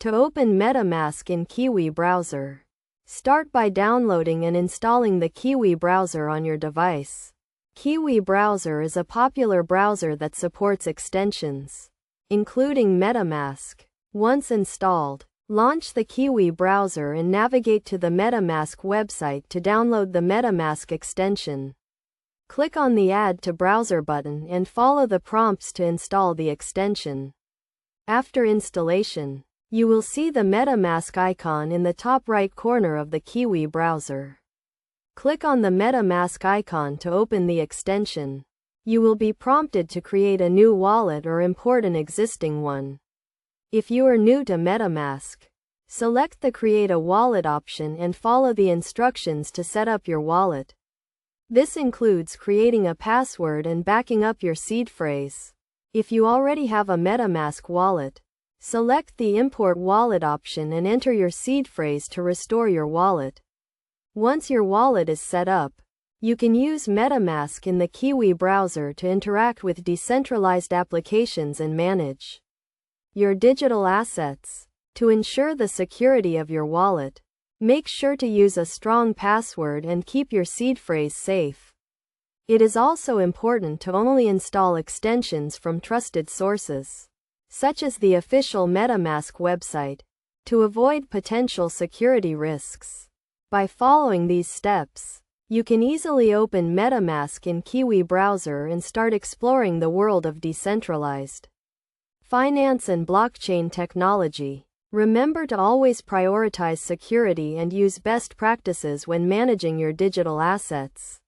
To open MetaMask in Kiwi Browser, start by downloading and installing the Kiwi Browser on your device. Kiwi Browser is a popular browser that supports extensions, including MetaMask. Once installed, launch the Kiwi Browser and navigate to the MetaMask website to download the MetaMask extension. Click on the Add to Browser button and follow the prompts to install the extension. After installation, you will see the MetaMask icon in the top right corner of the Kiwi Browser. Click on the MetaMask icon to open the extension. You will be prompted to create a new wallet or import an existing one. If you are new to MetaMask, select the Create a Wallet option and follow the instructions to set up your wallet. This includes creating a password and backing up your seed phrase. If you already have a MetaMask wallet, select the Import Wallet option and enter your seed phrase to restore your wallet. Once your wallet is set up, you can use MetaMask in the Kiwi Browser to interact with decentralized applications and manage your digital assets. To ensure the security of your wallet, make sure to use a strong password and keep your seed phrase safe. It is also important to only install extensions from trusted sources, such as the official MetaMask website, to avoid potential security risks. By following these steps, you can easily open MetaMask in Kiwi Browser and start exploring the world of decentralized finance and blockchain technology. Remember to always prioritize security and use best practices when managing your digital assets.